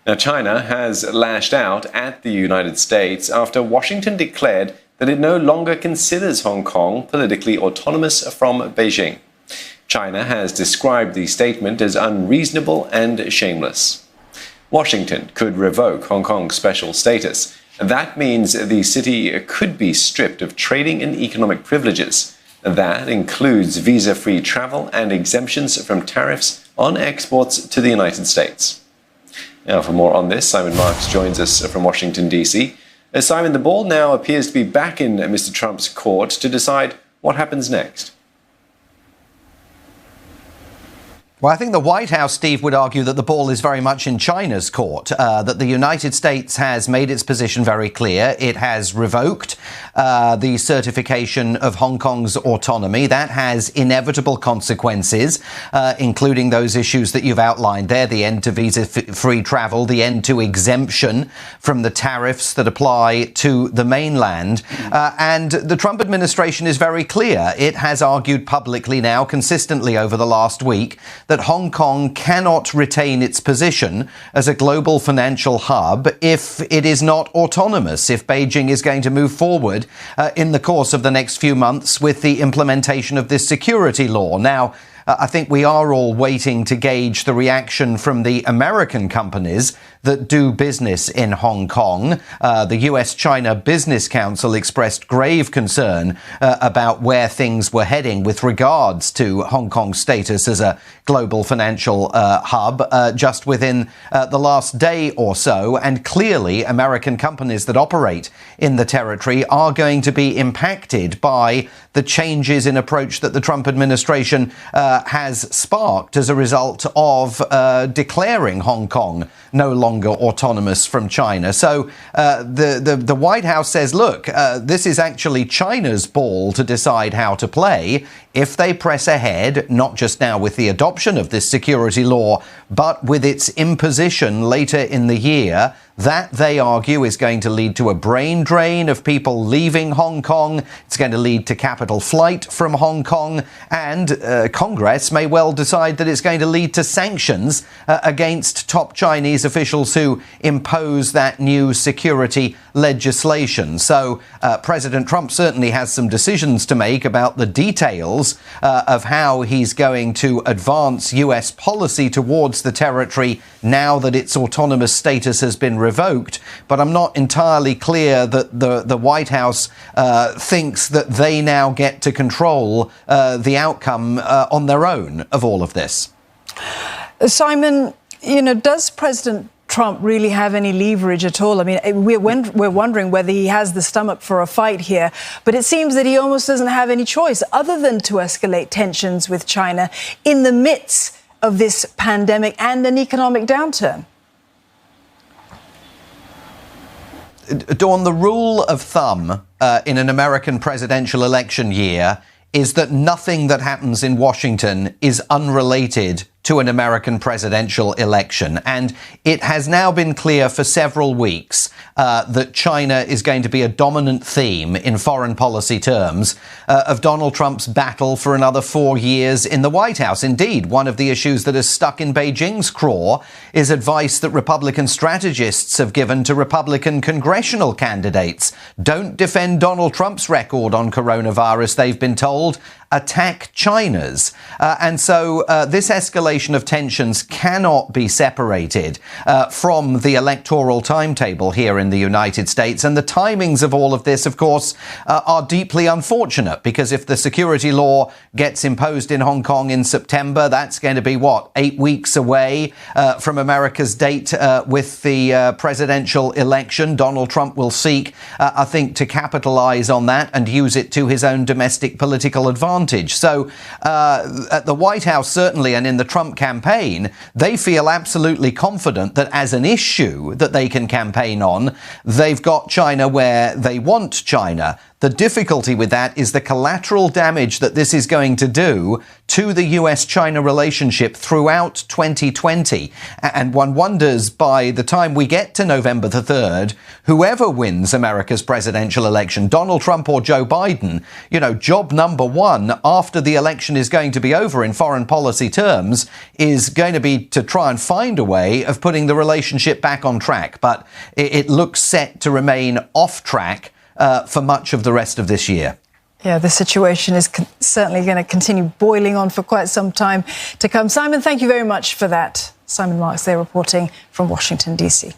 Now, China has lashed out at the United States after Washington declared that it no longer considers Hong Kong politically autonomous from Beijing. China has described the statement as unreasonable and shameless. Washington could revoke Hong Kong's special status. That means the city could be stripped of trading and economic privileges. That includes visa-free travel and exemptions from tariffs on exports to the United States. Now, for more on this, Simon Marks joins us from Washington, D.C. Simon, the ball now appears to be back in Mr. Trump's court to decide what happens next. Well, I think the White House, Steve, would argue that the ball is very much in China's court, that the United States has made its position very clear. It has revoked the certification of Hong Kong's autonomy. That has inevitable consequences, including those issues that you've outlined there, the end to visa-free travel, the end to exemption from the tariffs that apply to the mainland. And the Trump administration is very clear. It has argued publicly now, consistently over the last week, that Hong Kong cannot retain its position as a global financial hub if it is not autonomous, if Beijing is going to move forward in the course of the next few months with the implementation of this security law. Now, I think we are all waiting to gauge the reaction from the American companies that do business in Hong Kong. The US-China Business Council expressed grave concern about where things were heading with regards to Hong Kong's status as a global financial hub just within the last day or so. And clearly, American companies that operate in the territory are going to be impacted by the changes in approach that the Trump administration has sparked as a result of declaring Hong Kong no longer autonomous from China. So the White House says, look, this is actually China's ball to decide how to play. If they press ahead, not just now with the adoption of this security law, but with its imposition later in the year, that, they argue, is going to lead to a brain drain of people leaving Hong Kong. It's going to lead to capital flight from Hong Kong. And Congress may well decide that it's going to lead to sanctions against top Chinese officials who impose that new security legislation. So President Trump certainly has some decisions to make about the details of how he's going to advance US policy towards the territory now that its autonomous status has been revoked. But I'm not entirely clear that the White House thinks that they now get to control the outcome on their own of all of this. Simon, does President Trump really have any leverage at all? I mean, we're wondering whether he has the stomach for a fight here, but it seems that he almost doesn't have any choice other than to escalate tensions with China in the midst of this pandemic and an economic downturn. Dawn, the rule of thumb in an American presidential election year is that nothing that happens in Washington is unrelated to an American presidential election. And it has now been clear for several weeks that China is going to be a dominant theme in foreign policy terms of Donald Trump's battle for another 4 years in the White House. Indeed, one of the issues that is stuck in Beijing's craw is advice that Republican strategists have given to Republican congressional candidates. Don't defend Donald Trump's record on coronavirus, they've been told. Attack China's. And so this escalation of tensions cannot be separated from the electoral timetable here in the United States. And the timings of all of this, of course, are deeply unfortunate, because if the security law gets imposed in Hong Kong in September, that's going to be, 8 weeks away from America's date with the presidential election. Donald Trump will seek, I think, to capitalize on that and use it to his own domestic political advantage. So at the White House, certainly, and in the Trump campaign, they feel absolutely confident that as an issue that they can campaign on, they've got China where they want China. The difficulty with that is the collateral damage that this is going to do to the US-China relationship throughout 2020. And one wonders, by the time we get to November the 3rd, whoever wins America's presidential election, Donald Trump or Joe Biden, job number one after the election is going to be over in foreign policy terms is going to be to try and find a way of putting the relationship back on track. But it looks set to remain off track for much of the rest of this year. Yeah, the situation is certainly going to continue boiling on for quite some time to come. Simon, thank you very much for that. Simon Marks there reporting from Washington, D.C.